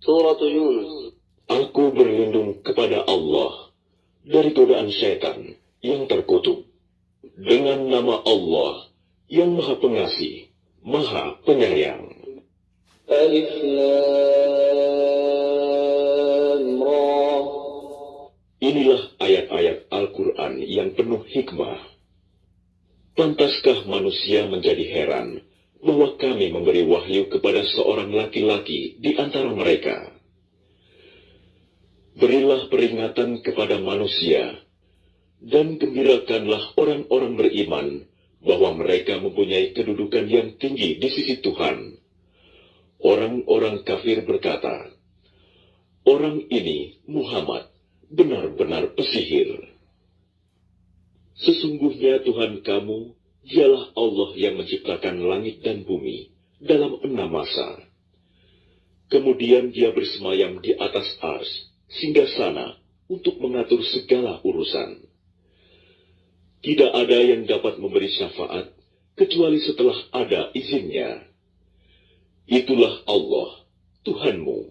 Surah Yunus. Aku berlindung kepada Allah dari godaan syaitan yang terkutuk. Dengan nama Allah yang Maha Pengasih, Maha Penyayang. Alif Lam Ra. Inilah ayat-ayat Al-Quran yang penuh hikmah. Pantaskah manusia menjadi heran bahwa kami memberi wahyu kepada seorang laki-laki di antara mereka? Berilah peringatan kepada manusia, dan gembirakanlah orang-orang beriman bahwa mereka mempunyai kedudukan yang tinggi di sisi Tuhan. Orang-orang kafir berkata, "Orang ini, Muhammad, benar-benar pesihir." Sesungguhnya Tuhan kamu, dialah Allah yang menciptakan langit dan bumi dalam 6 masa. Kemudian dia bersemayam di atas ars, singgasana untuk mengatur segala urusan. Tidak ada yang dapat memberi syafaat kecuali setelah ada izinnya. Itulah Allah, Tuhanmu.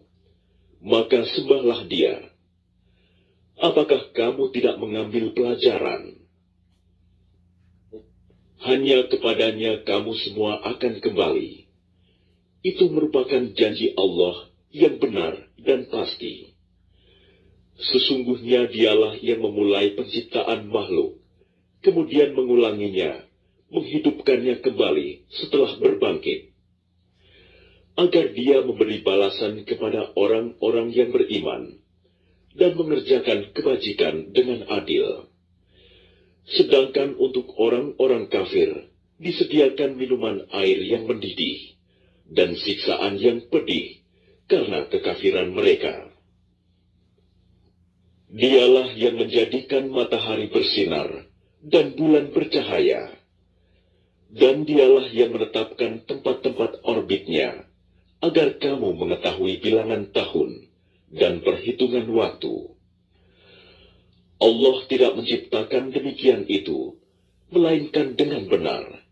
Maka sembahlah Dia. Apakah kamu tidak mengambil pelajaran? Hanya kepadanya kamu semua akan kembali. Itu merupakan janji Allah yang benar dan pasti. Sesungguhnya Dialah yang memulai penciptaan makhluk, kemudian mengulanginya, menghidupkannya kembali setelah berbangkit, agar Dia memberi balasan kepada orang-orang yang beriman dan mengerjakan kebajikan dengan adil. Sedangkan untuk orang-orang kafir disediakan minuman air yang mendidih dan siksaan yang pedih karena kekafiran mereka. Dialah yang menjadikan matahari bersinar dan bulan bercahaya, dan Dialah yang menetapkan tempat-tempat orbitnya, agar kamu mengetahui bilangan tahun dan perhitungan waktu. Allah tidak menciptakan demikian itu, melainkan dengan benar.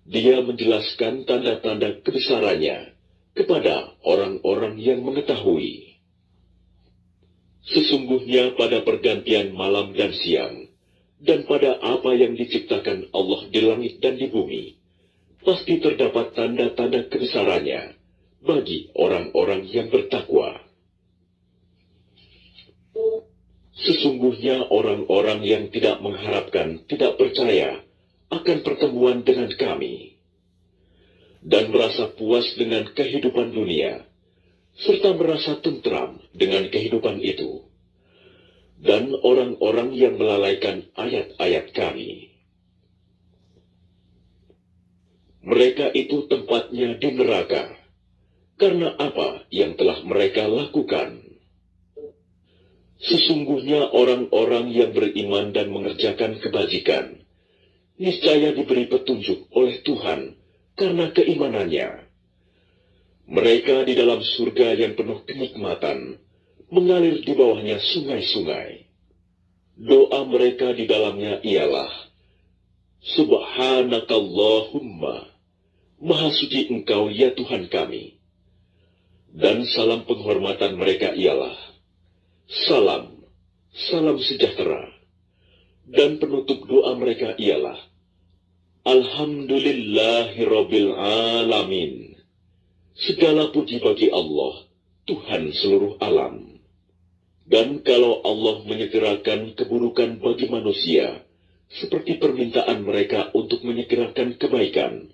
Dia menjelaskan tanda-tanda kebesarannya kepada orang-orang yang mengetahui. Sesungguhnya pada pergantian malam dan siang, dan pada apa yang diciptakan Allah di langit dan di bumi, pasti terdapat tanda-tanda kebesarannya bagi orang-orang yang bertakwa. Sesungguhnya orang-orang yang tidak mengharapkan, tidak percaya akan pertemuan dengan kami, dan merasa puas dengan kehidupan dunia, serta merasa tentram dengan kehidupan itu, dan orang-orang yang melalaikan ayat-ayat kami. Mereka itu tempatnya di neraka, karena apa yang telah mereka lakukan. Sesungguhnya orang-orang yang beriman dan mengerjakan kebajikan, niscaya diberi petunjuk oleh Tuhan karena keimanannya. Mereka di dalam surga yang penuh kenikmatan, mengalir di bawahnya sungai-sungai. Doa mereka di dalamnya ialah, Subhanakallahumma, Maha suci Engkau ya Tuhan kami. Dan salam penghormatan mereka ialah, Salam, salam sejahtera. Dan penutup doa mereka ialah, Alhamdulillahirabbil alamin. Segala puji bagi Allah, Tuhan seluruh alam. Dan kalau Allah menyegerakan keburukan bagi manusia, seperti permintaan mereka untuk menyegerakan kebaikan,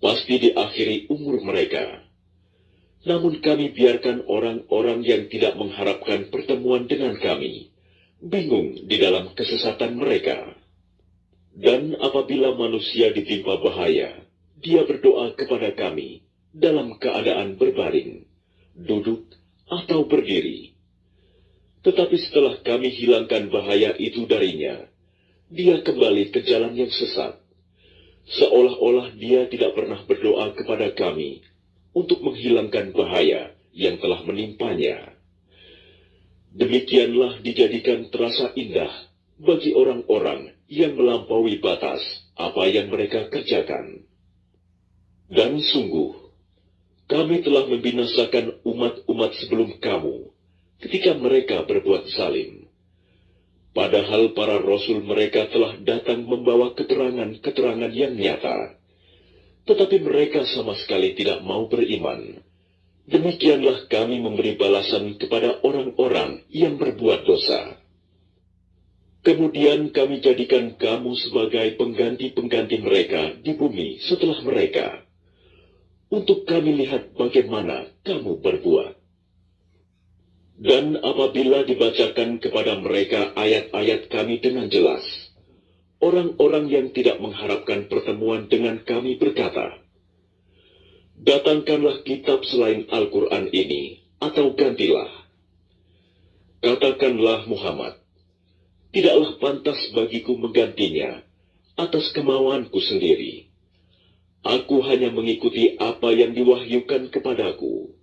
pasti diakhiri umur mereka. Namun kami biarkan orang-orang yang tidak mengharapkan pertemuan dengan kami, bingung di dalam kesesatan mereka. Dan apabila manusia ditimpa bahaya, dia berdoa kepada kami, dalam keadaan berbaring, duduk, atau berdiri. Tetapi setelah kami hilangkan bahaya itu darinya, dia kembali ke jalan yang sesat, seolah-olah dia tidak pernah berdoa kepada kami untuk menghilangkan bahaya yang telah menimpanya. Demikianlah dijadikan terasa indah bagi orang-orang yang melampaui batas apa yang mereka kerjakan. Dan sungguh, kami telah membinasakan terhadap umat-umat sebelum kamu ketika mereka berbuat zalim. Padahal para rasul mereka telah datang membawa keterangan-keterangan yang nyata, tetapi mereka sama sekali tidak mau beriman. Demikianlah kami memberi balasan kepada orang-orang yang berbuat dosa. Kemudian kami jadikan kamu sebagai pengganti-pengganti mereka di bumi setelah mereka, untuk kami lihat bagaimana kamu berbuat. Dan apabila dibacakan kepada mereka ayat-ayat kami dengan jelas, orang-orang yang tidak mengharapkan pertemuan dengan kami berkata, "Datangkanlah kitab selain Al-Quran ini, atau gantilah." Katakanlah Muhammad, "Tidaklah pantas bagiku menggantinya atas kemauanku sendiri. Aku hanya mengikuti apa yang diwahyukan kepadaku.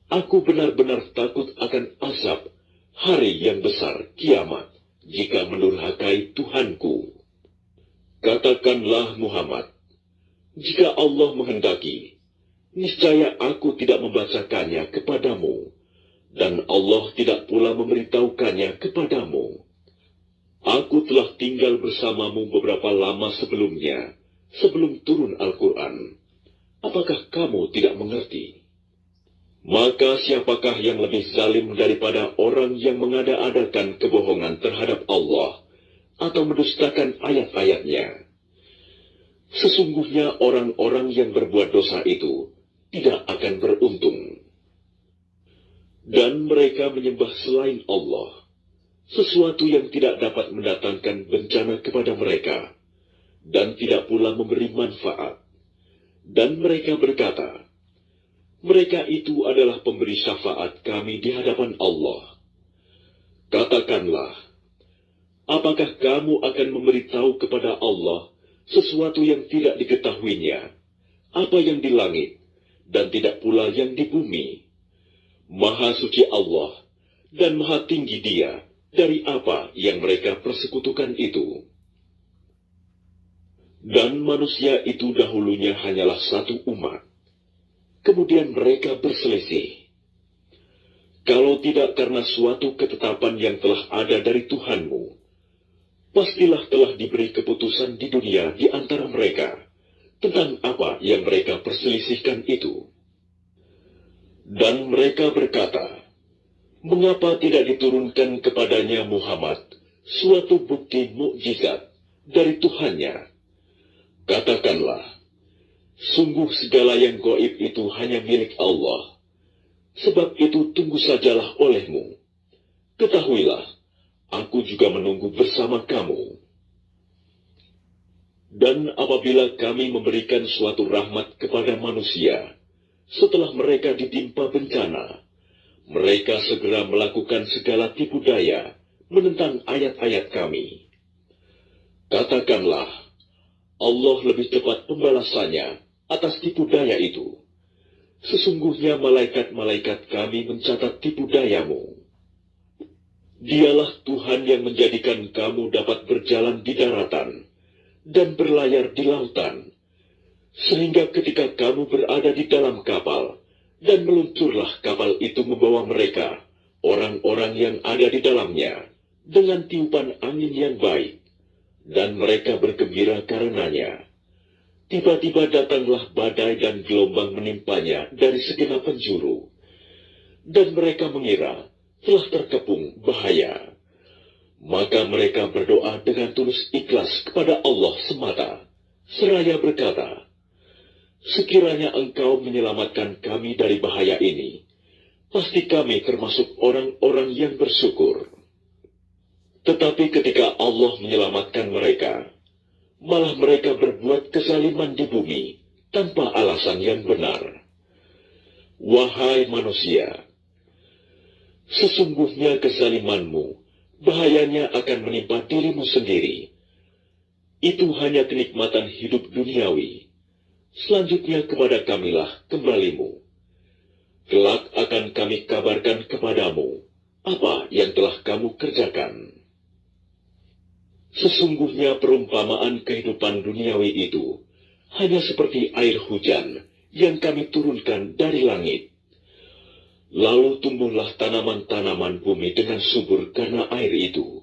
Aku benar-benar takut akan azab hari yang besar kiamat jika mendurhakai Tuhanku." Katakanlah Muhammad, "Jika Allah menghendaki, niscaya aku tidak membacakannya kepadamu, dan Allah tidak pula memberitahukannya kepadamu. Aku telah tinggal bersamamu beberapa lama sebelumnya, sebelum turun Al-Quran. Apakah kamu tidak mengerti? Maka siapakah yang lebih zalim daripada orang yang mengada-adakan kebohongan terhadap Allah atau mendustakan ayat-ayatnya? Sesungguhnya orang-orang yang berbuat dosa itu tidak akan beruntung. Dan mereka menyembah selain Allah, sesuatu yang tidak dapat mendatangkan bencana kepada mereka, dan tidak pula memberi manfaat. Dan mereka berkata, mereka itu adalah pemberi syafaat kami di hadapan Allah. Katakanlah, apakah kamu akan memberitahu kepada Allah sesuatu yang tidak diketahuinya, apa yang di langit, dan tidak pula yang di bumi? Maha suci Allah, dan maha tinggi Dia dari apa yang mereka persekutukan itu. Dan manusia itu dahulunya hanyalah satu umat. Kemudian mereka berselisih. Kalau tidak karena suatu ketetapan yang telah ada dari Tuhanmu, pastilah telah diberi keputusan di dunia di antara mereka tentang apa yang mereka perselisihkan itu. Dan mereka berkata, mengapa tidak diturunkan kepadanya Muhammad suatu bukti mukjizat dari Tuhannya? Katakanlah, sungguh segala yang gaib itu hanya milik Allah. Sebab itu tunggu sajalah olehmu. Ketahuilah, aku juga menunggu bersama kamu. Dan apabila kami memberikan suatu rahmat kepada manusia, setelah mereka ditimpa bencana, mereka segera melakukan segala tipu daya menentang ayat-ayat kami. Katakanlah, Allah lebih cepat pembalasannya atas tipu daya itu. Sesungguhnya malaikat-malaikat kami mencatat tipu dayamu. Dialah Tuhan yang menjadikan kamu dapat berjalan di daratan dan berlayar di lautan, sehingga ketika kamu berada di dalam kapal, dan meluncurlah kapal itu membawa mereka, orang-orang yang ada di dalamnya, dengan tiupan angin yang baik, dan mereka bergembira karenanya. Tiba-tiba datanglah badai dan gelombang menimpanya dari segenap penjuru, dan mereka mengira telah terkepung bahaya. Maka mereka berdoa dengan tulus ikhlas kepada Allah semata, seraya berkata, sekiranya Engkau menyelamatkan kami dari bahaya ini, pasti kami termasuk orang-orang yang bersyukur. Tetapi ketika Allah menyelamatkan mereka, malah mereka berbuat kezaliman di bumi tanpa alasan yang benar. Wahai manusia, sesungguhnya kezalimanmu bahayanya akan menimpa dirimu sendiri. Itu hanya kenikmatan hidup duniawi. Selanjutnya kepada kamilah kembalimu. Kelak akan kami kabarkan kepadamu apa yang telah kamu kerjakan. Sesungguhnya perumpamaan kehidupan duniawi itu hanya seperti air hujan yang kami turunkan dari langit. Lalu tumbuhlah tanaman-tanaman bumi dengan subur karena air itu.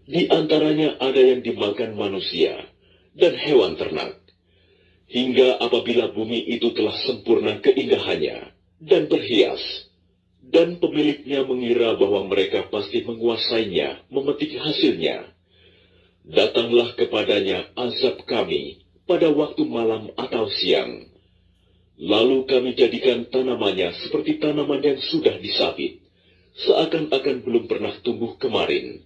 Di antaranya ada yang dimakan manusia dan hewan ternak. Hingga apabila bumi itu telah sempurna keindahannya dan berhias, dan pemiliknya mengira bahwa mereka pasti menguasainya, memetik hasilnya, datanglah kepadanya azab kami pada waktu malam atau siang. Lalu kami jadikan tanamannya seperti tanaman yang sudah disabit, seakan-akan belum pernah tumbuh kemarin.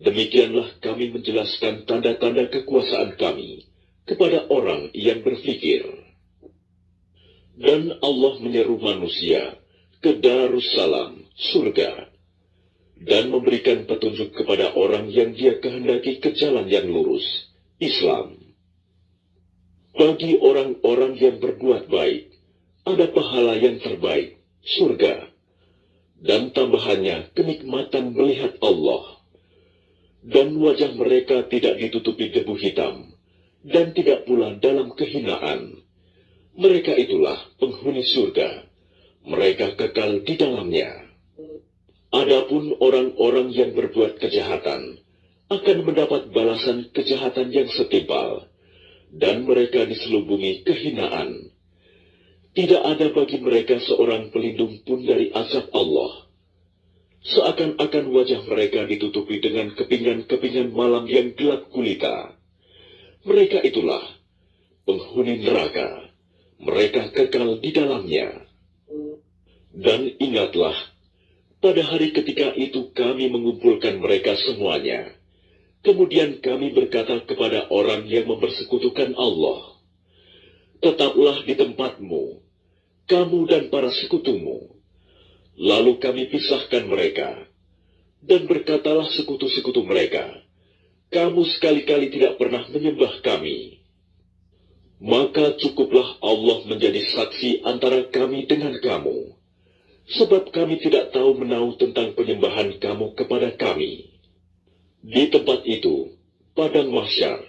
Demikianlah kami menjelaskan tanda-tanda kekuasaan kami kepada orang yang berfikir. Dan Allah menyeru manusia ke Darussalam, surga, dan memberikan petunjuk kepada orang yang dia kehendaki ke jalan yang lurus, Islam. Bagi orang-orang yang berbuat baik, ada pahala yang terbaik, surga, dan tambahannya kenikmatan melihat Allah. Dan wajah mereka tidak ditutupi debu hitam, dan tidak pula dalam kehinaan. Mereka itulah penghuni surga, mereka kekal di dalamnya. Adapun orang-orang yang berbuat kejahatan, akan mendapat balasan kejahatan yang setimpal, dan mereka diselubungi kehinaan. Tidak ada bagi mereka seorang pelindung pun dari azab Allah. Seakan-akan wajah mereka ditutupi dengan kepingan-kepingan malam yang gelap gulita. Mereka itulah penghuni neraka, mereka kekal di dalamnya. Dan ingatlah, pada hari ketika itu kami mengumpulkan mereka semuanya. Kemudian kami berkata kepada orang yang mempersekutukan Allah, tetaplah di tempatmu, kamu dan para sekutumu. Lalu kami pisahkan mereka, dan berkatalah sekutu-sekutu mereka, kamu sekali-kali tidak pernah menyembah kami. Maka cukuplah Allah menjadi saksi antara kami dengan kamu, sebab kami tidak tahu menahu tentang penyembahan kamu kepada kami. Di tempat itu, padang mahsyar,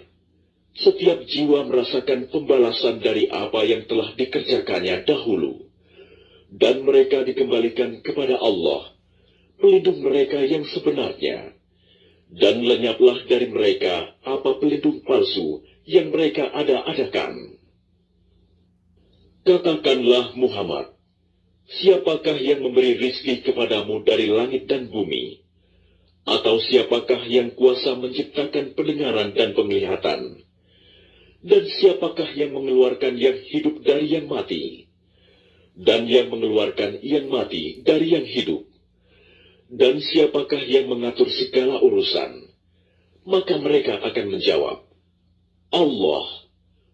setiap jiwa merasakan pembalasan dari apa yang telah dikerjakannya dahulu, dan mereka dikembalikan kepada Allah, pelindung mereka yang sebenarnya, dan lenyaplah dari mereka apa pelindung palsu yang mereka ada-adakan. Katakanlah Muhammad, siapakah yang memberi rizki kepadamu dari langit dan bumi? Atau siapakah yang kuasa menciptakan pendengaran dan penglihatan? Dan siapakah yang mengeluarkan yang hidup dari yang mati? Dan yang mengeluarkan yang mati dari yang hidup? Dan siapakah yang mengatur segala urusan? Maka mereka akan menjawab, Allah.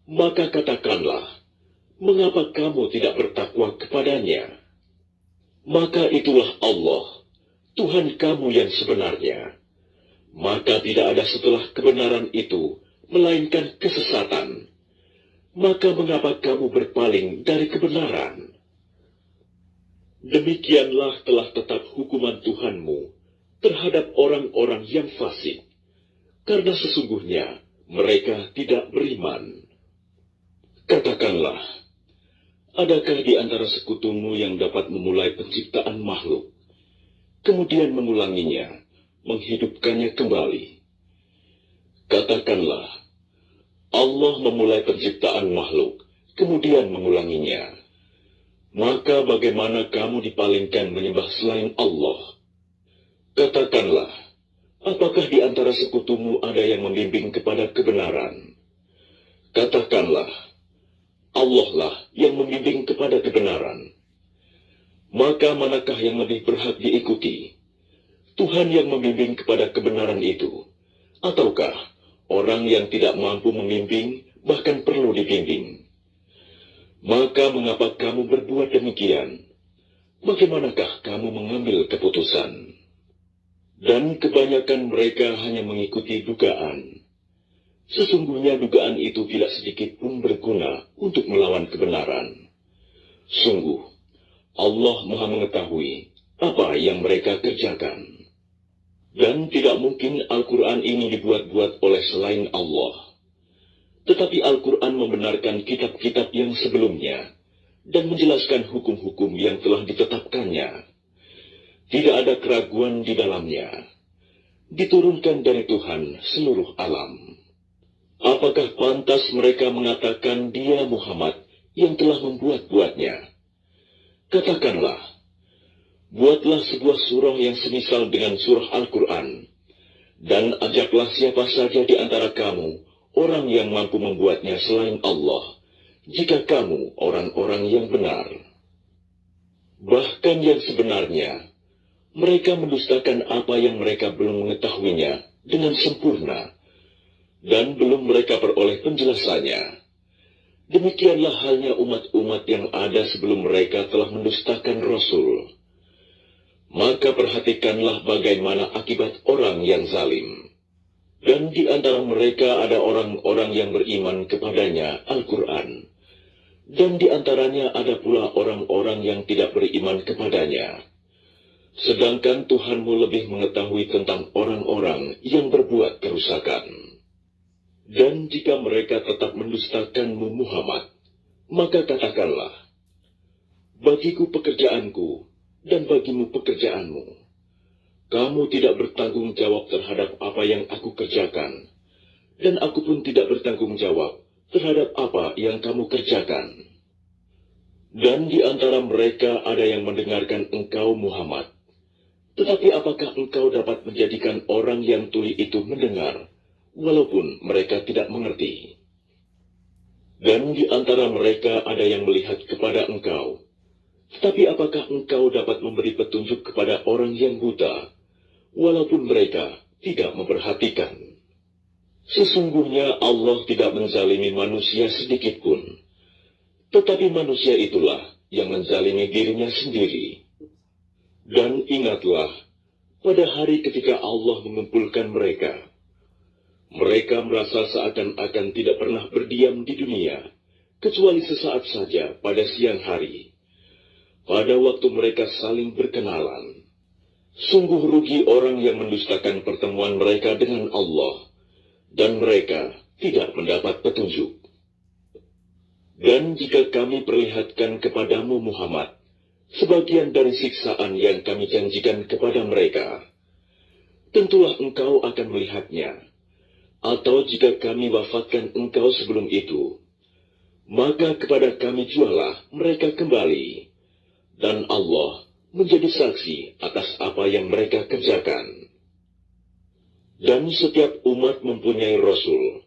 Maka katakanlah, mengapa kamu tidak bertakwa kepadanya? Maka itulah Allah, Tuhan kamu yang sebenarnya. Maka tidak ada setelah kebenaran itu, melainkan kesesatan. Maka mengapa kamu berpaling dari kebenaran? Demikianlah telah tetap hukuman Tuhanmu terhadap orang-orang yang fasik, karena sesungguhnya mereka tidak beriman. Katakanlah, adakah di antara sekutumu yang dapat memulai penciptaan makhluk, kemudian mengulanginya, menghidupkannya kembali? Katakanlah, Allah memulai penciptaan makhluk, kemudian mengulanginya. Maka bagaimana kamu dipalingkan menyembah selain Allah? Katakanlah, apakah di antara sekutumu ada yang membimbing kepada kebenaran? Katakanlah, Allah lah yang membimbing kepada kebenaran. Maka manakah yang lebih berhak diikuti? Tuhan yang membimbing kepada kebenaran itu, ataukah orang yang tidak mampu membimbing, bahkan perlu dibimbing? Maka mengapa kamu berbuat demikian? Bagaimanakah kamu mengambil keputusan? Dan kebanyakan mereka hanya mengikuti dugaan. Sesungguhnya dugaan itu tidak sedikit pun berguna untuk melawan kebenaran. Sungguh, Allah Maha mengetahui apa yang mereka kerjakan. Dan tidak mungkin Al-Quran ini dibuat-buat oleh selain Allah. Tetapi Al-Quran membenarkan kitab-kitab yang sebelumnya, dan menjelaskan hukum-hukum yang telah ditetapkannya. Tidak ada keraguan di dalamnya. Diturunkan dari Tuhan seluruh alam. Apakah pantas mereka mengatakan dia Muhammad yang telah membuat-buatnya? Katakanlah, buatlah sebuah surah yang semisal dengan surah Al-Quran, dan ajaklah siapa saja di antara kamu, orang yang mampu membuatnya selain Allah, jika kamu orang-orang yang benar. Bahkan yang sebenarnya, mereka mendustakan apa yang mereka belum mengetahuinya dengan sempurna, dan belum mereka peroleh penjelasannya. Demikianlah halnya umat-umat yang ada sebelum mereka telah mendustakan Rasul. Maka perhatikanlah bagaimana akibat orang yang zalim. Dan di antara mereka ada orang-orang yang beriman kepadanya, Al-Quran. Dan di antaranya ada pula orang-orang yang tidak beriman kepadanya. Sedangkan Tuhanmu lebih mengetahui tentang orang-orang yang berbuat kerusakan. Dan jika mereka tetap mendustakanmu Muhammad, maka katakanlah, bagiku pekerjaanku, dan bagimu pekerjaanmu. Kamu tidak bertanggung jawab terhadap apa yang aku kerjakan, dan aku pun tidak bertanggung jawab terhadap apa yang kamu kerjakan. Dan di antara mereka ada yang mendengarkan engkau Muhammad. Tetapi apakah engkau dapat menjadikan orang yang tuli itu mendengar, walaupun mereka tidak mengerti? Dan di antara mereka ada yang melihat kepada engkau. Tetapi apakah engkau dapat memberi petunjuk kepada orang yang buta, walaupun mereka tidak memperhatikan? Sesungguhnya Allah tidak menzalimi manusia sedikitpun, tetapi manusia itulah yang menzalimi dirinya sendiri. Dan ingatlah, pada hari ketika Allah mengumpulkan mereka, mereka merasa seakan-akan tidak pernah berdiam di dunia, kecuali sesaat saja pada siang hari. Pada waktu mereka saling berkenalan, sungguh rugi orang yang mendustakan pertemuan mereka dengan Allah, dan mereka tidak mendapat petunjuk. Dan jika kami perlihatkan kepadamu Muhammad, sebagian dari siksaan yang kami janjikan kepada mereka, tentulah engkau akan melihatnya. Atau jika kami wafatkan engkau sebelum itu, maka kepada kami jualah mereka kembali, dan Allah menjadi saksi atas apa yang mereka kerjakan. Dan setiap umat mempunyai Rasul,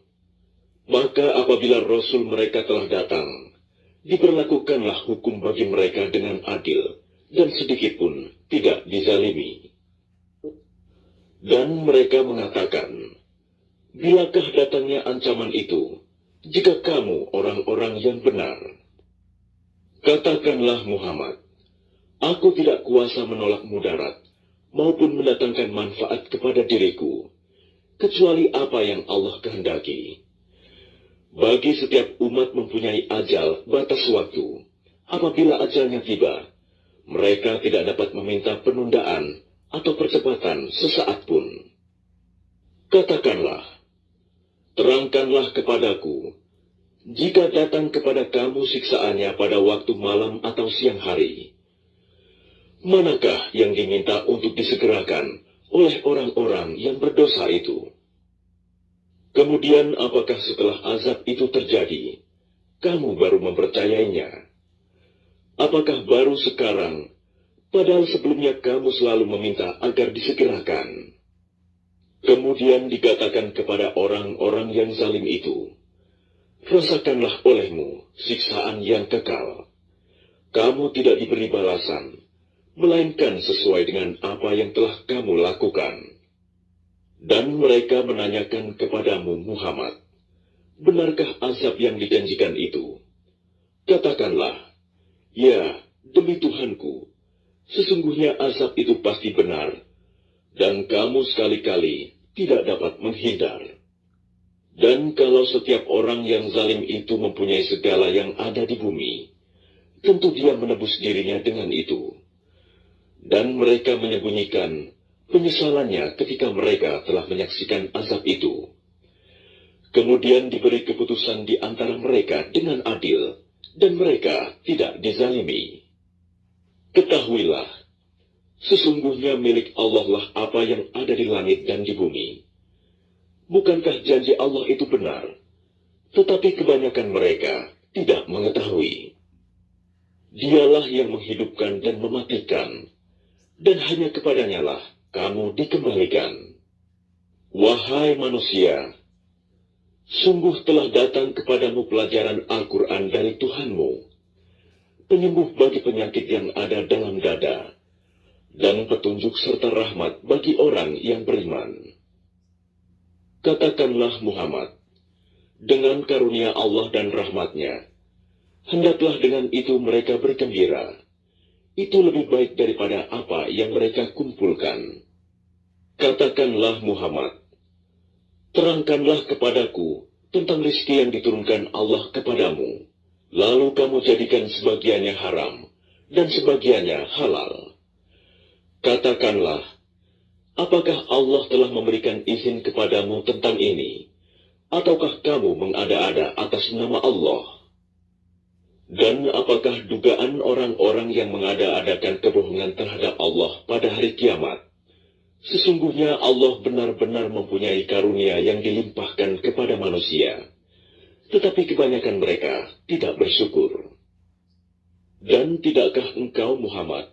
maka apabila Rasul mereka telah datang, diberlakukanlah hukum bagi mereka dengan adil, dan sedikitpun tidak dizalimi. Dan mereka mengatakan, bilakah datangnya ancaman itu, jika kamu orang-orang yang benar? Katakanlah Muhammad, aku tidak kuasa menolak mudarat, maupun mendatangkan manfaat kepada diriku, kecuali apa yang Allah kehendaki. Bagi setiap umat mempunyai ajal batas waktu. Apabila ajalnya tiba, mereka tidak dapat meminta penundaan atau percepatan sesaat pun. Katakanlah, terangkanlah kepadaku, jika datang kepada kamu siksaannya pada waktu malam atau siang hari, manakah yang diminta untuk disegerakan oleh orang-orang yang berdosa itu? Kemudian apakah setelah azab itu terjadi, kamu baru mempercayainya? Apakah baru sekarang, padahal sebelumnya kamu selalu meminta agar disegerakan? Kemudian dikatakan kepada orang-orang yang zalim itu, rasakanlah olehmu siksaan yang kekal. Kamu tidak diberi balasan, melainkan sesuai dengan apa yang telah kamu lakukan. Dan mereka menanyakan kepadamu Muhammad, benarkah azab yang dijanjikan itu? Katakanlah, ya, demi Tuhanku, sesungguhnya azab itu pasti benar, dan kamu sekali-kali tidak dapat menghindar. Dan kalau setiap orang yang zalim itu mempunyai segala yang ada di bumi, tentu dia menebus dirinya dengan itu. Dan mereka menyembunyikan penyesalannya ketika mereka telah menyaksikan azab itu. Kemudian diberi keputusan di antara mereka dengan adil, dan mereka tidak dizalimi. Ketahuilah, sesungguhnya milik Allah lah apa yang ada di langit dan di bumi. Bukankah janji Allah itu benar? Tetapi kebanyakan mereka tidak mengetahui. Dialah yang menghidupkan dan mematikan, dan hanya kepadanya lah kamu dikembalikan. Wahai manusia, sungguh telah datang kepadamu pelajaran Al-Quran dari Tuhanmu, penyembuh bagi penyakit yang ada dalam dada, dan petunjuk serta rahmat bagi orang yang beriman. Katakanlah Muhammad, dengan karunia Allah dan rahmatnya, hendaklah dengan itu mereka bergembira. Itu lebih baik daripada apa yang mereka kumpulkan. Katakanlah Muhammad, terangkanlah kepadaku tentang rizki yang diturunkan Allah kepadamu, lalu kamu jadikan sebagiannya haram dan sebagiannya halal. Katakanlah, apakah Allah telah memberikan izin kepadamu tentang ini, ataukah kamu mengada-ada atas nama Allah? Dan apakah dugaan orang-orang yang mengada-adakan kebohongan terhadap Allah pada hari kiamat? Sesungguhnya Allah benar-benar mempunyai karunia yang dilimpahkan kepada manusia, tetapi kebanyakan mereka tidak bersyukur. Dan tidakkah engkau, Muhammad,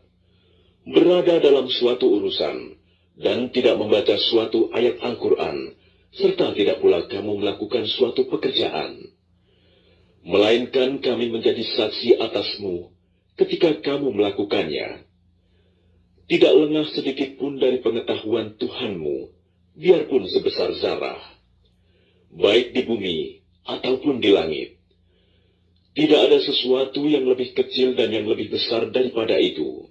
berada dalam suatu urusan, dan tidak membaca suatu ayat Al-Quran, serta tidak pula kamu melakukan suatu pekerjaan, melainkan kami menjadi saksi atasmu ketika kamu melakukannya. Tidak lengah sedikit pun dari pengetahuan Tuhanmu, biarpun sebesar zarah, baik di bumi ataupun di langit. Tidak ada sesuatu yang lebih kecil dan yang lebih besar daripada itu,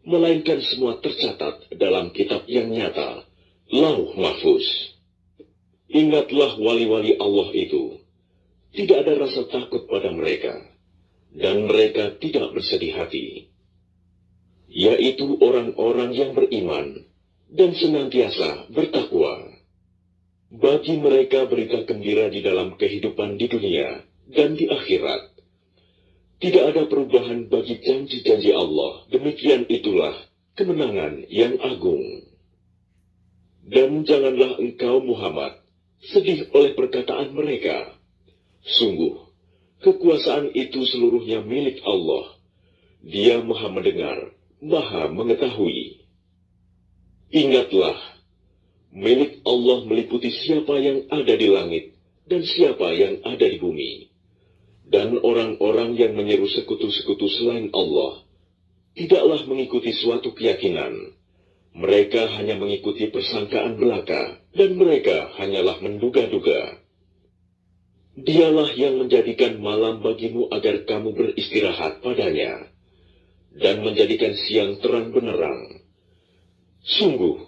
melainkan semua tercatat dalam kitab yang nyata, Lauh Mahfuz. Ingatlah wali-wali Allah itu, tidak ada rasa takut pada mereka, dan mereka tidak bersedih hati, yaitu orang-orang yang beriman dan senantiasa bertakwa. Bagi mereka berita gembira di dalam kehidupan di dunia dan di akhirat. Tidak ada perubahan bagi janji-janji Allah, demikian itulah kemenangan yang agung. Dan janganlah engkau, Muhammad, sedih oleh perkataan mereka. Sungguh, kekuasaan itu seluruhnya milik Allah. Dia Maha mendengar, Maha mengetahui. Ingatlah, milik Allah meliputi siapa yang ada di langit dan siapa yang ada di bumi. Dan orang-orang yang menyeru sekutu-sekutu selain Allah tidaklah mengikuti suatu keyakinan. Mereka hanya mengikuti persangkaan belaka, dan mereka hanyalah menduga-duga. Dialah yang menjadikan malam bagimu agar kamu beristirahat padanya, dan menjadikan siang terang benerang. Sungguh,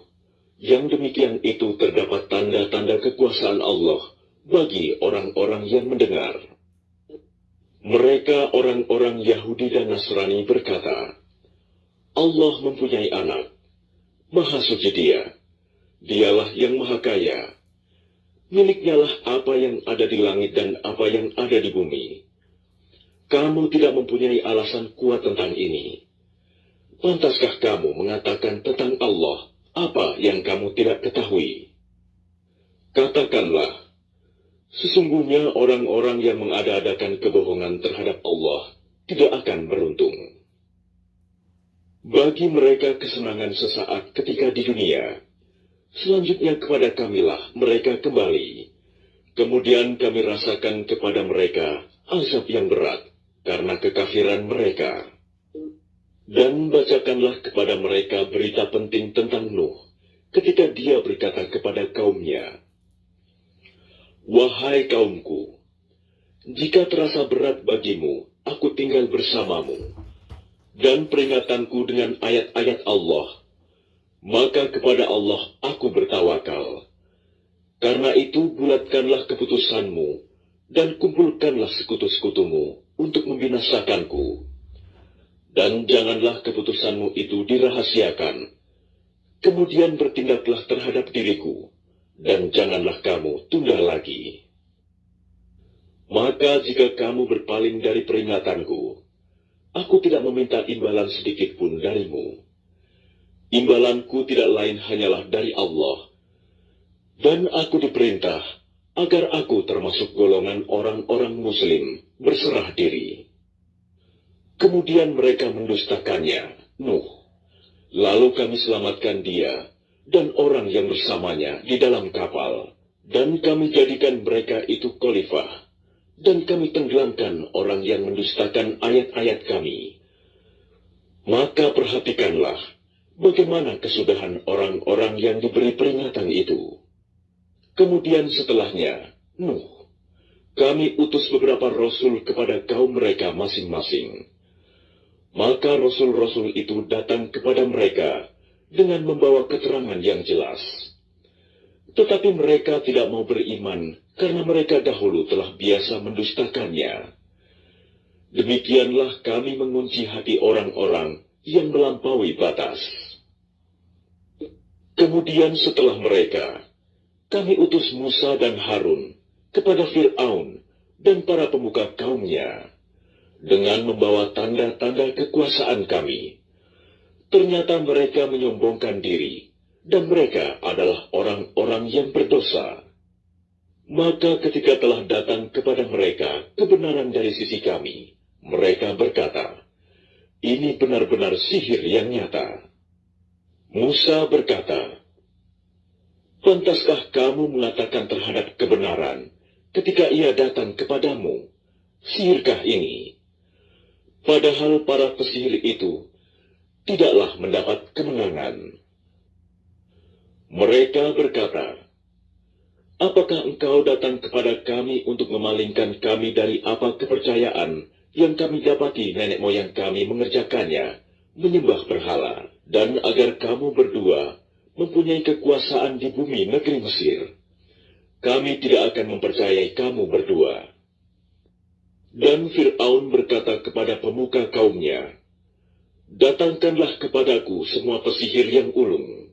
yang demikian itu terdapat tanda-tanda kekuasaan Allah bagi orang-orang yang mendengar. Mereka orang-orang Yahudi dan Nasrani berkata, Allah mempunyai anak, Maha suci Dia, Dialah yang Maha Kaya. Miliknya lah apa yang ada di langit dan apa yang ada di bumi. Kamu tidak mempunyai alasan kuat tentang ini. Pantaskah kamu mengatakan tentang Allah apa yang kamu tidak ketahui? Katakanlah, sesungguhnya orang-orang yang mengada-adakan kebohongan terhadap Allah tidak akan beruntung. Bagi mereka kesenangan sesaat ketika di dunia, selanjutnya kepada kamilah mereka kembali. Kemudian kami rasakan kepada mereka azab yang berat karena kekafiran mereka. Dan bacakanlah kepada mereka berita penting tentang Nuh ketika dia berkata kepada kaumnya, Wahai kaumku, jika terasa berat bagimu, aku tinggal bersamamu, dan peringatanku dengan ayat-ayat Allah, maka kepada Allah aku bertawakal. Karena itu bulatkanlah keputusanmu, dan kumpulkanlah sekutu-sekutumu untuk membinasakanku. Dan janganlah keputusanmu itu dirahasiakan. Kemudian bertindaklah terhadap diriku, dan janganlah kamu tunda lagi. Maka jika kamu berpaling dari peringatanku, aku tidak meminta imbalan sedikit pun darimu. Imbalanku tidak lain hanyalah dari Allah. Dan aku diperintah agar aku termasuk golongan orang-orang muslim berserah diri. Kemudian mereka mendustakannya, Nuh. Lalu kami selamatkan dia dan orang yang bersamanya di dalam kapal. Dan kami jadikan mereka itu khalifah. Dan kami tenggelamkan orang yang mendustakan ayat-ayat kami. Maka perhatikanlah bagaimana kesudahan orang-orang yang diberi peringatan itu. Kemudian setelahnya, Nuh, kami utus beberapa rasul kepada kaum mereka masing-masing. Maka rasul-rasul itu datang kepada mereka dengan membawa keterangan yang jelas. Tetapi mereka tidak mau beriman karena mereka dahulu telah biasa mendustakannya. Demikianlah kami mengunci hati orang-orang yang melampaui batas. Kemudian setelah mereka, kami utus Musa dan Harun kepada Fir'aun dan para pemuka kaumnya dengan membawa tanda-tanda kekuasaan kami. Ternyata mereka menyombongkan diri, dan mereka adalah orang-orang yang berdosa. Maka ketika telah datang kepada mereka kebenaran dari sisi kami, mereka berkata, "Ini benar-benar sihir yang nyata." Musa berkata, "Pantaskah kamu mengatakan terhadap kebenaran ketika ia datang kepadamu? Sihirkah ini?" Padahal para pesihir itu tidaklah mendapat kemenangan. Mereka berkata, "Apakah engkau datang kepada kami untuk memalingkan kami dari apa kepercayaan yang kami dapati nenek moyang kami mengerjakannya, menyembah berhala, dan agar kamu berdua mempunyai kekuasaan di bumi negeri Mesir? Kami tidak akan mempercayai kamu berdua." Dan Fir'aun berkata kepada pemuka kaumnya, "Datangkanlah kepadaku semua pesihir yang ulung."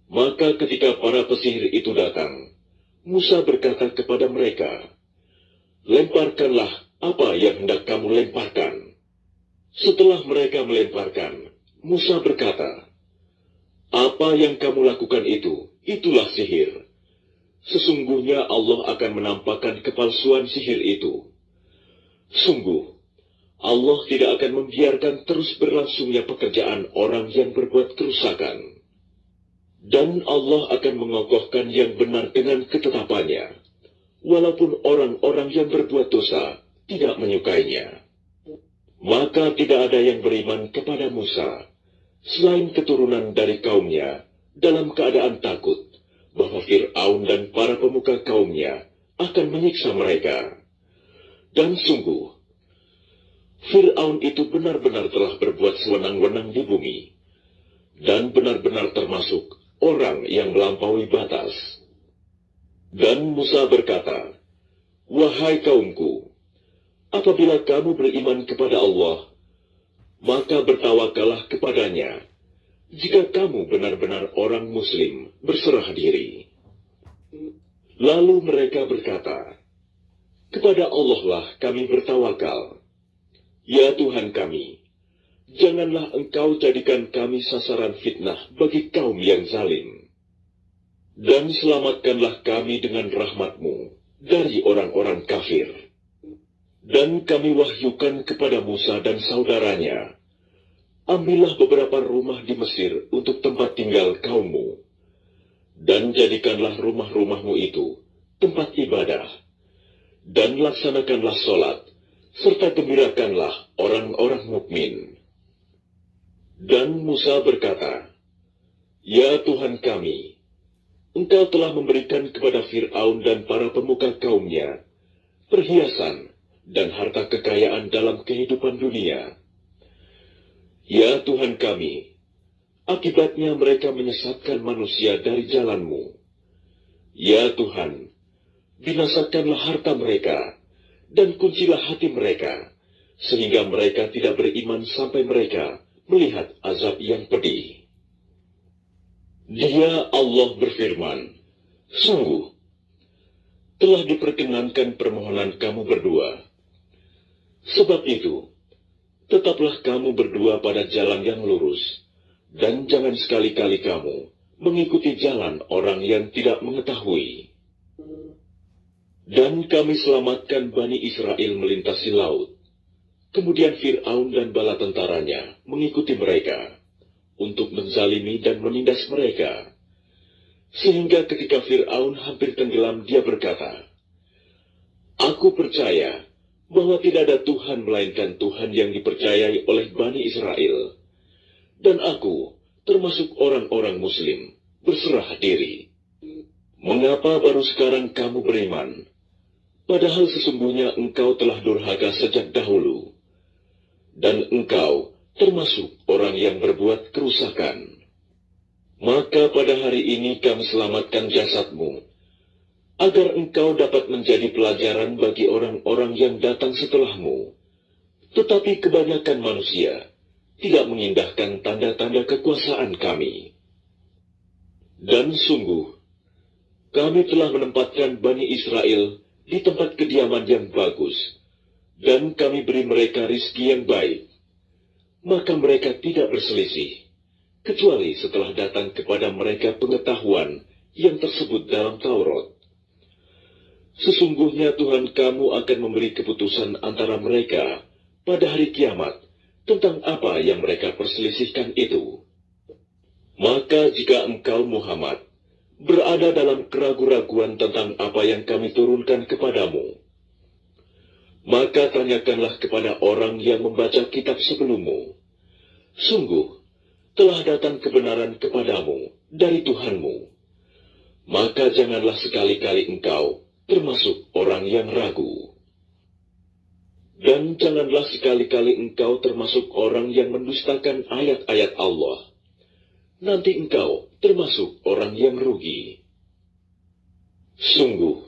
Maka ketika para pesihir itu datang, Musa berkata kepada mereka, "Lemparkanlah apa yang hendak kamu lemparkan." Setelah mereka melemparkan, Musa berkata, "Apa yang kamu lakukan itu, itulah sihir. Sesungguhnya Allah akan menampakkan kepalsuan sihir itu. Sungguh, Allah tidak akan membiarkan terus berlangsungnya pekerjaan orang yang berbuat kerusakan. Dan Allah akan mengokohkan yang benar dengan ketetapannya, walaupun orang-orang yang berbuat dosa tidak menyukainya." Maka tidak ada yang beriman kepada Musa, selain keturunan dari kaumnya, dalam keadaan takut bahwa Fir'aun dan para pemuka kaumnya akan menyiksa mereka. Dan sungguh, Fir'aun itu benar-benar telah berbuat sewenang-wenang di bumi, dan benar-benar termasuk orang yang melampaui batas. Dan Musa berkata, "Wahai kaumku, apabila kamu beriman kepada Allah, maka bertawakallah kepadanya, jika kamu benar-benar orang muslim berserah diri." Lalu mereka berkata, "Kepada Allah lah kami bertawakal. Ya Tuhan kami, janganlah Engkau jadikan kami sasaran fitnah bagi kaum yang zalim. Dan selamatkanlah kami dengan rahmat-Mu dari orang-orang kafir." Dan kami wahyukan kepada Musa dan saudaranya, "Ambillah beberapa rumah di Mesir untuk tempat tinggal kaummu, dan jadikanlah rumah-rumahmu itu tempat ibadah. Dan laksanakanlah sholat, serta gembirakanlah orang-orang mukmin." Dan Musa berkata, "Ya Tuhan kami, Engkau telah memberikan kepada Fir'aun dan para pemuka kaumnya perhiasan dan harta kekayaan dalam kehidupan dunia. Ya Tuhan kami, akibatnya mereka menyesatkan manusia dari jalan-Mu. Ya Tuhan, binasakanlah harta mereka, dan kuncilah hati mereka, sehingga mereka tidak beriman sampai mereka melihat azab yang pedih." Dia Allah berfirman, "Sungguh, telah diperkenankan permohonan kamu berdua. Sebab itu, tetaplah kamu berdua pada jalan yang lurus, dan jangan sekali-kali kamu mengikuti jalan orang yang tidak mengetahui. Dan kami selamatkan Bani Israel melintasi laut. Kemudian Fir'aun dan bala tentaranya mengikuti mereka untuk menzalimi dan menindas mereka. Sehingga ketika Fir'aun hampir tenggelam, dia berkata, "Aku percaya bahwa tidak ada Tuhan melainkan Tuhan yang dipercayai oleh Bani Israel. Dan aku, termasuk orang-orang Muslim, berserah diri. Mengapa baru sekarang kamu beriman? Padahal sesungguhnya engkau telah durhaka sejak dahulu. Dan engkau termasuk orang yang berbuat kerusakan. Maka pada hari ini kami selamatkan jasadmu, agar engkau dapat menjadi pelajaran bagi orang-orang yang datang setelahmu. Tetapi kebanyakan manusia tidak mengindahkan tanda-tanda kekuasaan kami. Dan sungguh, kami telah menempatkan Bani Israel di tempat kediaman yang bagus, dan kami beri mereka rizki yang baik. Maka mereka tidak berselisih, kecuali setelah datang kepada mereka pengetahuan yang tersebut dalam Taurat. Sesungguhnya Tuhan kamu akan memberi keputusan antara mereka pada hari kiamat tentang apa yang mereka perselisihkan itu. Maka jika engkau Muhammad berada dalam keraguan-raguan tentang apa yang kami turunkan kepadamu, maka tanyakanlah kepada orang yang membaca kitab sebelummu. Sungguh, telah datang kebenaran kepadamu dari Tuhanmu. Maka janganlah sekali-kali engkau termasuk orang yang ragu. Dan janganlah sekali-kali engkau termasuk orang yang mendustakan ayat-ayat Allah. Nanti engkau termasuk orang yang rugi. Sungguh,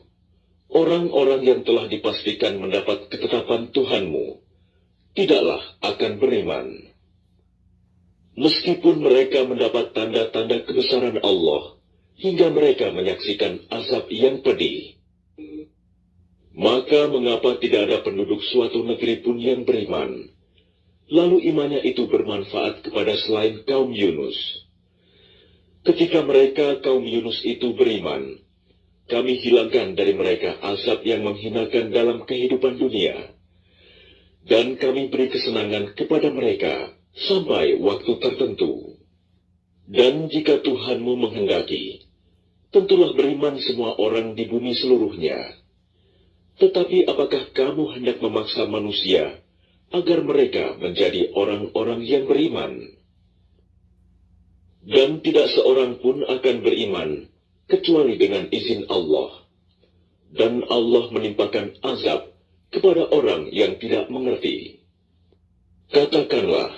orang-orang yang telah dipastikan mendapat ketetapan Tuhanmu tidaklah akan beriman. Meskipun mereka mendapat tanda-tanda kebesaran Allah, hingga mereka menyaksikan azab yang pedih. Maka mengapa tidak ada penduduk suatu negeri pun yang beriman, lalu imannya itu bermanfaat kepada selain kaum Yunus? Ketika mereka kaum Yunus itu beriman, kami hilangkan dari mereka azab yang menghinakan dalam kehidupan dunia, dan kami beri kesenangan kepada mereka sampai waktu tertentu. Dan jika Tuhanmu menghendaki, tentulah beriman semua orang di bumi seluruhnya. Tetapi apakah kamu hendak memaksa manusia agar mereka menjadi orang-orang yang beriman? Dan tidak seorang pun akan beriman kecuali dengan izin Allah. Dan Allah menimpakan azab kepada orang yang tidak mengerti. Katakanlah,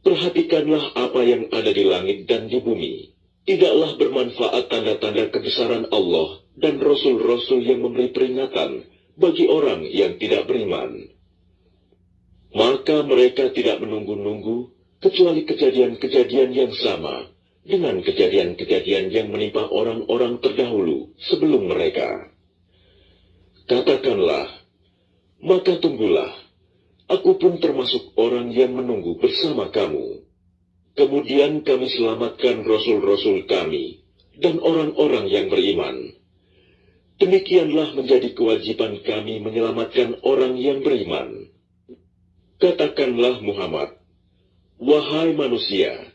perhatikanlah apa yang ada di langit dan di bumi. Tidaklah bermanfaat tanda-tanda kebesaran Allah dan rasul-rasul yang memberi peringatan bagi orang yang tidak beriman. Maka mereka tidak menunggu-nunggu kecuali kejadian-kejadian yang sama dengan kejadian-kejadian yang menimpa orang-orang terdahulu sebelum mereka. Katakanlah, maka tunggulah, aku pun termasuk orang yang menunggu bersama kamu. Kemudian kami selamatkan rasul-rasul kami dan orang-orang yang beriman. Demikianlah menjadi kewajiban kami menyelamatkan orang yang beriman. Katakanlah Muhammad, wahai manusia,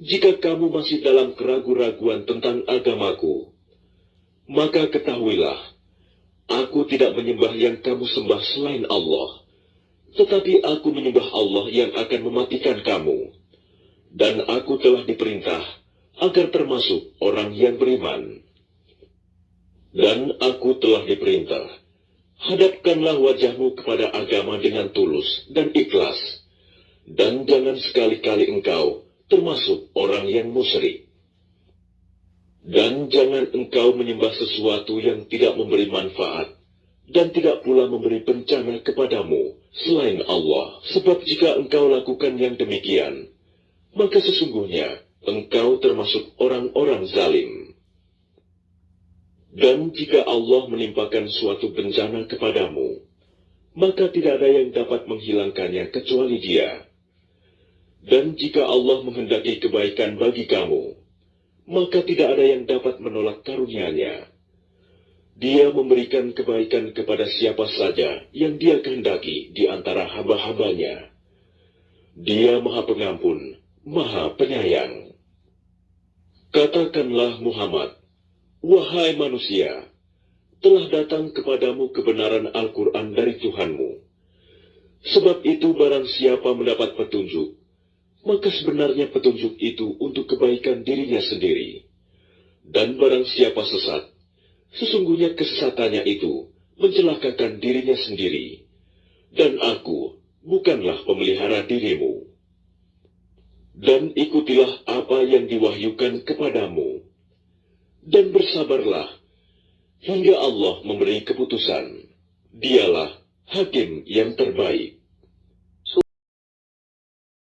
jika kamu masih dalam keraguan-raguan tentang agamaku, maka ketahuilah, aku tidak menyembah yang kamu sembah selain Allah, tetapi aku menyembah Allah yang akan mematikan kamu. Dan aku telah diperintah agar termasuk orang yang beriman. Dan aku telah diperintah, hadapkanlah wajahmu kepada agama dengan tulus dan ikhlas, dan jangan sekali-kali engkau termasuk orang yang musyrik. Dan jangan engkau menyembah sesuatu yang tidak memberi manfaat, dan tidak pula memberi bencana kepadamu selain Allah. Sebab jika engkau lakukan yang demikian, maka sesungguhnya engkau termasuk orang-orang zalim. Dan jika Allah menimpakan suatu bencana kepadamu, maka tidak ada yang dapat menghilangkannya kecuali Dia. Dan jika Allah menghendaki kebaikan bagi kamu, maka tidak ada yang dapat menolak karunia-Nya. Dia memberikan kebaikan kepada siapa saja yang Dia kehendaki di antara hamba-hambanya. Dia Maha Pengampun, Maha Penyayang. Katakanlah Muhammad, wahai manusia, telah datang kepadamu kebenaran Al-Quran dari Tuhanmu. Sebab itu barang siapa mendapat petunjuk, maka sebenarnya petunjuk itu untuk kebaikan dirinya sendiri. Dan barang siapa sesat, sesungguhnya kesesatannya itu mencelakakan dirinya sendiri. Dan aku bukanlah pemelihara dirimu. Dan ikutilah apa yang diwahyukan kepadamu. Dan bersabarlah hingga Allah memberi keputusan. Dialah hakim yang terbaik.